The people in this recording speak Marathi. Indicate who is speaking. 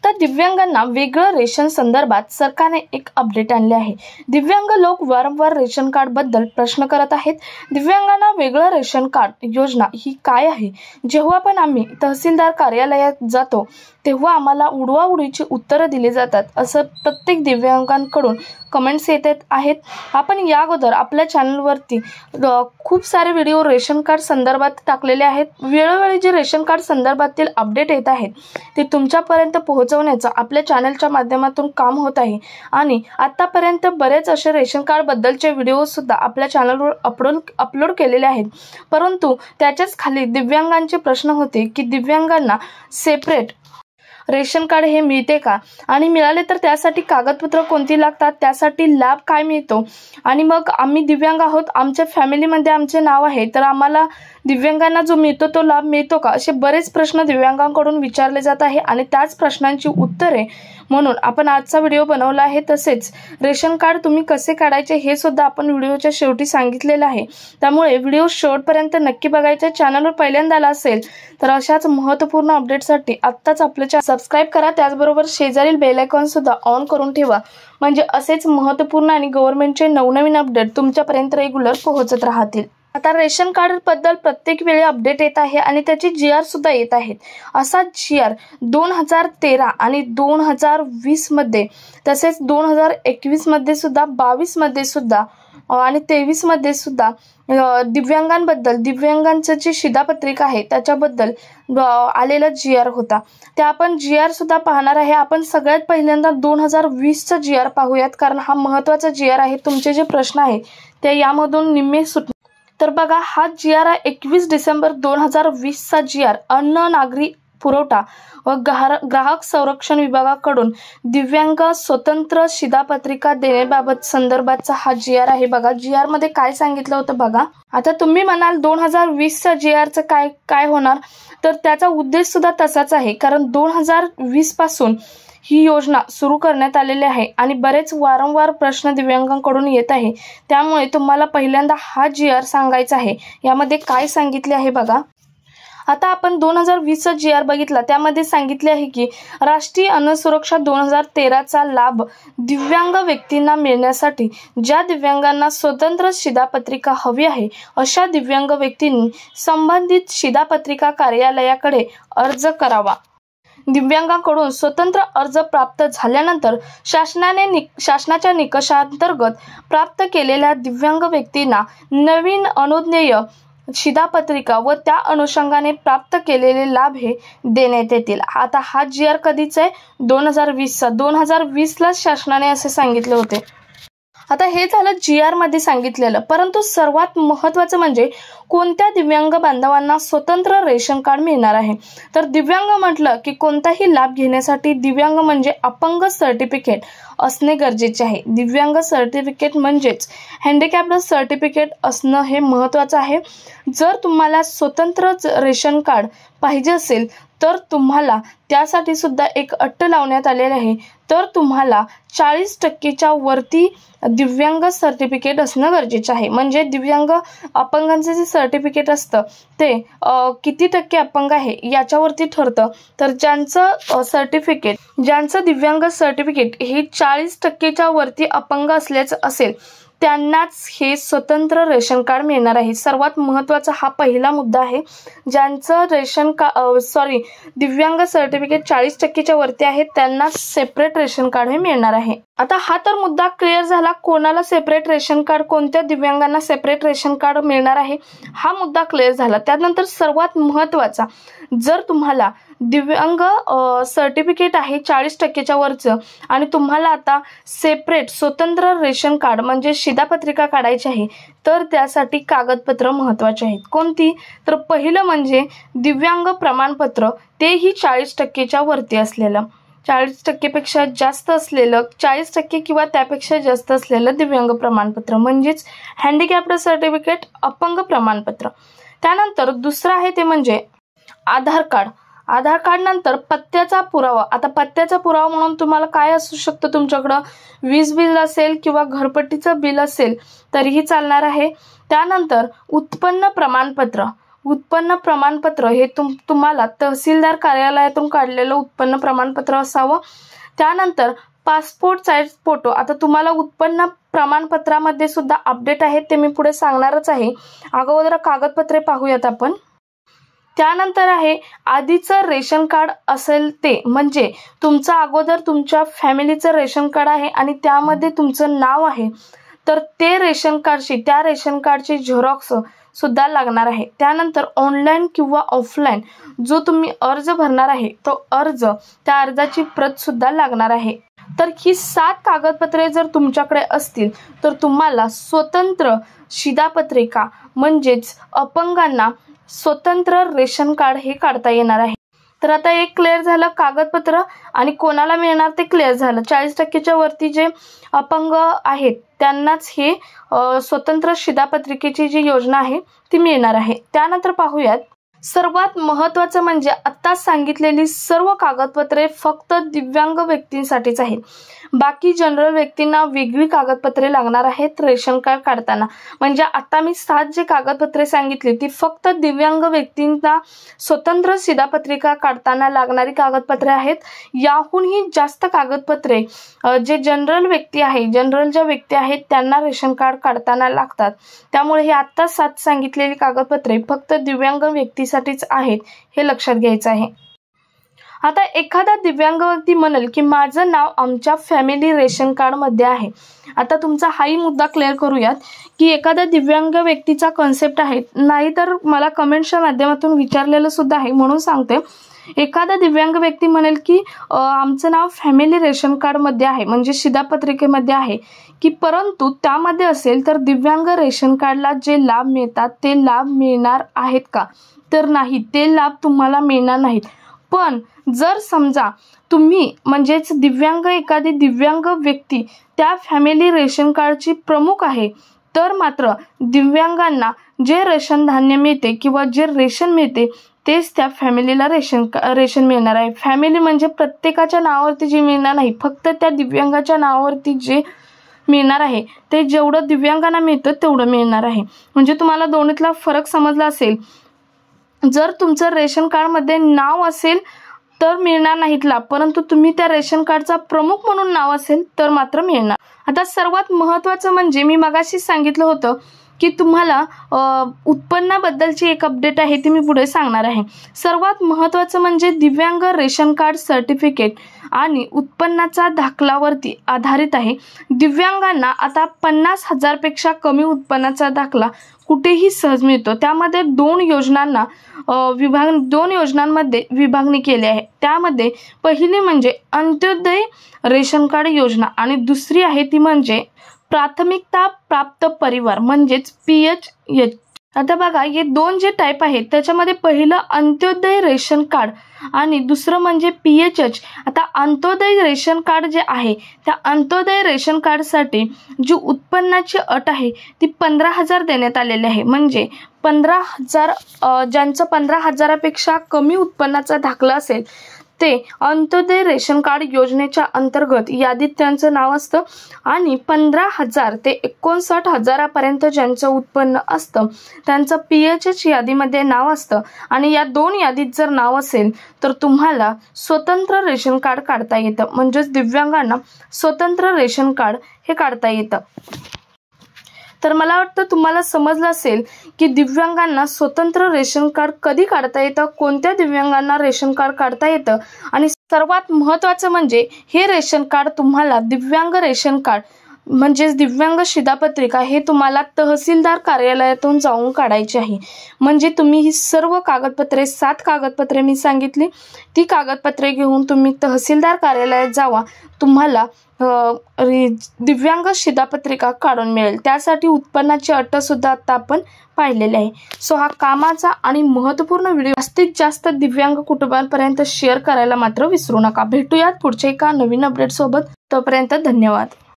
Speaker 1: आता दिव्यांगांना वेगळं रेशन संदर्भात सरकारने एक अपडेट आणले आहे। दिव्यांग लोक वारंवार रेशन कार्ड बद्दल प्रश्न करत आहेत। दिव्यांगांना वेगळं रेशन कार्ड योजना ही काय आहे? जेव्हा पण आम्ही तहसीलदार कार्यालयात जातो तेव्हा आम्हाला उडवाउडवीची उत्तरं दिली जातात असं प्रत्येक दिव्यांगांकडून कमेंट्स येत आहेत। आपण या अगोदर आपल्या चॅनलवरती खूप सारे व्हिडिओ रेशन कार्ड संदर्भात टाकलेले आहेत। वेळोवेळी जे रेशन कार्ड संदर्भातील अपडेट येत आहेत ते तुमच्यापर्यंत पोहोचवण्याचं आपल्या चॅनलच्या माध्यमातून काम होत आहे आणि आतापर्यंत बरेच असे रेशन कार्ड बद्दलचे व्हिडिओ सुद्धा आपल्या चॅनलवर अपलोड केलेले आहेत। परंतु त्याच्याच खाली दिव्यांगांचे प्रश्न होते की दिव्यांगांना सेपरेट रेशन कार्ड हे मिळते का आणि मिळाले तर त्यासाठी कागदपत्र कोणती लागतात, त्यासाठी लाभ काय मिळतो आणि मग आम्ही दिव्यांग आहोत, आमच्या फॅमिलीमध्ये आमचे नाव आहे तर आम्हाला दिव्यांगांना जो मिळतो तो लाभ मिळतो का, असे बरेच प्रश्न दिव्यांगांकडून विचारले जात आहे आणि त्याच प्रश्नांची उत्तरे म्हणून आपण आजचा व्हिडिओ बनवला आहे। तसेच रेशन कार्ड तुम्ही कसे काढायचे हे सुद्धा आपण व्हिडिओच्या शेवटी सांगितलेलं आहे, त्यामुळे व्हिडिओ शेवटपर्यंत नक्की बघायचा। चॅनलवर पहिल्यांदा आला असेल तर अशाच महत्त्वपूर्ण अपडेटसाठी आत्ताच आपलं चॅनल सबस्क्राइब करा, त्याचबरोबर शेजारील बेल आयकॉन सुद्धा ऑन करून ठेवा, म्हणजे असेच महत्त्वपूर्ण आणि गव्हर्नमेंटचे नवनवीन अपडेट तुमच्यापर्यंत रेग्युलर पोहोचत राहतील। आता रेशन कार्ड बद्दल प्रत्येक वेळी अपडेट येत आहे आणि त्याची GR सुद्धा येत आहेत। असा GR 2013 आणि 2020 मध्ये, तसेच 2021 मध्ये सुद्धा, 22 मध्ये सुद्धा आणि 23 मध्ये सुद्धा दिव्यांगांबद्दल, दिव्यांगांचं जी शिधापत्रिका आहे त्याच्याबद्दल आलेला GR होता। ते आपण GR सुद्धा पाहणार आहे। आपण सगळ्यात पहिल्यांदा 2020चा GR पाहूयात, कारण हा महत्त्वाचा GR आहे। तुमचे जे प्रश्न आहेत ते यामधून निम्मे सुटणार। तर बघा, हा GR आहे 21 डिसेंबर 2020चा GR अन्न नागरी पुरवठा व ग्राहक संरक्षण विभागाकडून दिव्यांग स्वतंत्र शिधापत्रिका देण्याबाबत संदर्भातचा हा GR आहे। बघा, GR मध्ये काय सांगितलं होतं बघा। आता तुम्ही म्हणाल 2020चा GRचं काय होणार, तर त्याचा उद्देश सुद्धा तसाच आहे, कारण 2020 पासून ही योजना सुरू करण्यात आलेली आहे आणि बरेच वारंवार प्रश्न दिव्यांगांकडून येत आहे, त्यामुळे तुम्हाला पहिल्यांदा हा GR सांगायचा आहे। यामध्ये काय सांगितले आहे बघा। आता आपण 2020चा GR बघितला, त्यामध्ये सांगितले आहे की राष्ट्रीय अन्न सुरक्षा 2013चा लाभ दिव्यांग व्यक्तींना मिळण्यासाठी ज्या दिव्यांगांना स्वतंत्र शिधापत्रिका हवी आहे अशा दिव्यांग व्यक्तींनी संबंधित शिधापत्रिका कार्यालयाकडे अर्ज करावा। दिव्यांगांकडून स्वतंत्र अर्ज प्राप्त झाल्यानंतर शासनाच्या निकषांतर्गत प्राप्त केलेल्या दिव्यांग व्यक्तींना नवीन अनुज्ञेय शिधापत्रिका व त्या अनुषंगाने प्राप्त केलेले लाभ हे देण्यात येतील। आता हा GR कधीचा आहे? 2020चा। 2020ला शासनाने असे सांगितले होते। आता हे झालं GR मध्ये सांगितलेलं, परंतु सर्वात महत्त्वाचं म्हणजे कोणत्या दिव्यांग बांधवांना स्वतंत्र रेशन कार्ड मिळणार आहे। तर दिव्यांग म्हटलं की कोणताही लाभ घेण्यासाठी दिव्यांग म्हणजे अपंग सर्टिफिकेट असणे गरजेचे आहे। दिव्यांग सर्टिफिकेट म्हणजेच हँडिकॅप्ड सर्टिफिकेट असणं हे महत्त्वाचं आहे। जर तुम्हाला स्वतंत्र रेशन कार्ड पाहिजे असेल तर तुम्हाला त्यासाठी सुद्धा एक अट लावण्यात आलेली आहे, तर तुम्हाला 40% वरती दिव्यांग सर्टिफिकेट असणं गरजेचं आहे। म्हणजे दिव्यांग अपंगांचे जे सर्टिफिकेट असतं ते किती टक्के अपंग आहे याच्यावरती ठरतं। तर ज्यांचं दिव्यांग सर्टिफिकेट हे 40%च्या वरती अपंग असल्याचं असेल त्यांनाच हे स्वतंत्र रेशन कार्ड मिळणार आहे। सर्वात महत्त्वाचा हा पहिला मुद्दा आहे। ज्यांचं दिव्यांग सर्टिफिकेट 40%च्या वरती आहे त्यांना सेपरेट रेशन कार्ड हे मिळणार आहे। आता हा तर मुद्दा क्लिअर झाला, कोणाला सेपरेट रेशन कार्ड, कोणत्या दिव्यांगांना सेपरेट रेशन कार्ड मिळणार आहे हा मुद्दा क्लिअर झाला। त्यानंतर सर्वात महत्त्वाचा, जर तुम्हाला दिव्यांग सर्टिफिकेट आहे 40%च्या वरचं आणि तुम्हाला आता सेपरेट स्वतंत्र रेशन कार्ड म्हणजे शिधापत्रिका काढायची आहे तर त्यासाठी कागदपत्र महत्त्वाचे आहेत। कोणती? तर पहिलं म्हणजे दिव्यांग प्रमाणपत्र, तेही 40%च्या वरती असलेलं, 40%पेक्षा जास्त असलेलं, 40% किंवा त्यापेक्षा जास्त असलेलं दिव्यांग प्रमाणपत्र म्हणजेच हँडिकॅप्ड सर्टिफिकेट, अपंग प्रमाणपत्र। त्यानंतर दुसरं आहे ते म्हणजे आधार कार्ड। आधार कार्ड नंतर पत्त्याचा पुरावा। आता पत्त्याचा पुरावा म्हणून तुम्हाला काय असू शकतं, तुमच्याकडं वीज बिल असेल किंवा घरपट्टीचं बिल असेल तरीही चालणार आहे। त्यानंतर उत्पन्न प्रमाणपत्र, उत्पन्न प्रमाणपत्र हे तुम्हाला तहसीलदार कार्यालयातून काढलेलं उत्पन्न प्रमाणपत्र असावं। त्यानंतर पासपोर्ट साइज फोटो। आता तुम्हाला उत्पन्न प्रमाणपत्रामध्ये सुद्धा अपडेट आहे, ते मी पुढे सांगणारच आहे। अगोदर कागदपत्रे पाहूयात आपण। त्यानंतर आहे आधीचं रेशन कार्ड असेल ते, म्हणजे तुमचं अगोदर तुमच्या फॅमिलीचं रेशन कार्ड आहे आणि त्यामध्ये तुमचं नाव आहे, तर ते रेशन कार्डची त्या रेशन कार्डची झेरॉक्स सुद्धा लागणार आहे। त्यानंतर ऑनलाईन किंवा ऑफलाईन जो तुम्ही अर्ज भरणार आहे तो अर्ज, त्या अर्जाची प्रत सुद्धा लागणार आहे। तर ही 7 कागदपत्रे जर तुमच्याकडे असतील तर तुम्हाला स्वतंत्र शिधापत्रिका म्हणजेच अपंगांना स्वतंत्र रेशन कार्ड हे काढता येणार आहे। तर आता एक क्लिअर झालं कागदपत्र आणि कोणाला मिळणार ते क्लिअर झालं। 40% वरती जे अपंग आहेत त्यांनाच हे स्वतंत्र शिधापत्रिकेची जी योजना आहे ती मिळणार आहे। त्यानंतर पाहूयात सर्वात महत्त्वाचं म्हणजे आता सांगितलेली सर्व कागदपत्रे फक्त दिव्यांग व्यक्तींसाठीच आहेत। बाकी जनरल व्यक्तींना वेगळी कागदपत्रे लागणार आहेत रेशन कार्ड काढताना। म्हणजे आता मी 7 जे कागदपत्रे सांगितली ती फक्त दिव्यांग व्यक्तींना स्वतंत्र शिधापत्रिका काढताना लागणारी कागदपत्रे आहेत। याहूनही जास्त कागदपत्रे जे जनरल व्यक्ती आहे, जनरल ज्या व्यक्ती आहेत त्यांना रेशन कार्ड काढताना लागतात। त्यामुळे ही आता 7 सांगितलेली कागदपत्रे फक्त दिव्यांग व्यक्तीसाठीच आहेत, हे लक्षात घ्यायचं आहे। आता एखादा दिव्यांग व्यक्ती म्हणेल की माझं नाव आमच्या फॅमिली रेशन कार्ड मध्ये आहे। आता तुमचा हाही मुद्दा क्लिअर करूयात की एखादा दिव्यांग व्यक्तीचा कॉन्सेप्ट आहे, नाहीतर मला कमेंटच्या माध्यमातून विचारलेलं सुद्धा आहे म्हणून सांगते। एखादा दिव्यांग व्यक्ती म्हणेल की आमचं नाव फॅमिली रेशन कार्ड मध्ये आहे, म्हणजे शिधापत्रिकेमध्ये आहे की, परंतु त्यामध्ये असेल तर दिव्यांग रेशन कार्डला जे लाभ मिळतात ते लाभ मिळणार आहेत का? तर नाही, ते लाभ तुम्हाला मिळणार नाहीत। पण जर समजा तुम्ही म्हणजेच एखादी दिव्यांग व्यक्ती त्या फॅमिली रेशन कार्डची प्रमुख आहे, तर मात्र दिव्यांगांना जे रेशन धान्य मिळते किंवा जे रेशन मिळते तेच त्या फॅमिलीला रेशन मिळणार आहे। फॅमिली म्हणजे प्रत्येकाच्या नावावरती जे मिळणार नाही, फक्त त्या दिव्यांगाच्या नावावरती जे मिळणार आहे ते जेवढं दिव्यांगांना मिळतं तेवढं मिळणार आहे। म्हणजे तुम्हाला दोन्हीतला फरक समजला असेल। जर तुमचं रेशन कार्डमध्ये नाव असेल तर मिळणार नाहीत लाभ, परंतु तुम्ही त्या रेशन कार्डचा प्रमुख म्हणून नाव असेल तर मात्र मिळणार। आता सर्वात महत्त्वाचं म्हणजे मी मगाशी सांगितलं होतं की तुम्हाला उत्पन्नाबद्दलची एक अपडेट आहे ती मी पुढे सांगणार आहे। सर्वात महत्त्वाचं म्हणजे दिव्यांग रेशन कार्ड सर्टिफिकेट आणि उत्पन्नाचा दाखलावरती आधारित आहे। दिव्यांगांना आता 50,000 पेक्षा कमी उत्पन्नाचा दाखला कुठेही सहज मिळतो। त्यामध्ये 2 योजनांमध्ये विभागणी केली आहे। त्यामध्ये पहिली म्हणजे अंत्योदय रेशन कार्ड योजना आणि दुसरी आहे ती म्हणजे प्राथमिकता प्राप्त परिवार म्हणजेच PHH। आता बघा हे 2 जे टाईप आहेत त्याच्यामध्ये पहिलं अंत्योदय रेशन कार्ड आणि दुसरं म्हणजे PHH। आता अंत्योदय रेशन कार्ड जे आहे त्या अंत्योदय रेशन कार्डसाठी जी उत्पन्नाची अट आहे ती 15,000 देण्यात आलेली आहे। म्हणजे 15,000 ज्यांचं 15,000पेक्षा कमी उत्पन्नाचा दाखला असेल ते अंत्योदय रेशन कार्ड योजनेच्या अंतर्गत यादीत त्यांचं नाव असतं आणि 15,000 ते 59,000 पर्यंत ज्यांचं उत्पन्न असतं त्यांचं PHH यादीमध्ये नाव असतं। आणि या 2 यादीत जर नाव असेल तर तुम्हाला स्वतंत्र रेशन कार्ड काढता येतं, म्हणजेच दिव्यांगांना स्वतंत्र रेशन कार्ड हे काढता येतं। तर मला वाटतं तुम्हाला समजलं असेल की दिव्यांगांना स्वतंत्र रेशन कार्ड कधी काढता येतं, कोणत्या दिव्यांगांना रेशन कार्ड काढता येतं आणि सर्वात महत्त्वाचं म्हणजे हे रेशन कार्ड तुम्हाला दिव्यांग रेशन कार्ड म्हणजेच दिव्यांग शिधापत्रिका हे तुम्हाला तहसीलदार कार्यालयातून जाऊन काढायची आहे। म्हणजे तुम्ही ही सर्व कागदपत्रे 7 कागदपत्रे मी सांगितली ती कागदपत्रे घेऊन तुम्ही तहसीलदार कार्यालयात जावा, तुम्हाला दिव्यांग शिधापत्रिका काढून मिळेल। त्यासाठी उत्पन्नाची अट सुद्धा आता आपण पाहिलेली आहे। सो हा कामाचा आणि महत्त्वपूर्ण व्हिडिओ जास्तीत जास्त दिव्यांग कुटुंबांपर्यंत शेअर करायला मात्र विसरू नका। भेटूयात पुढच्या एका नवीन अपडेट सोबत, तोपर्यंत धन्यवाद।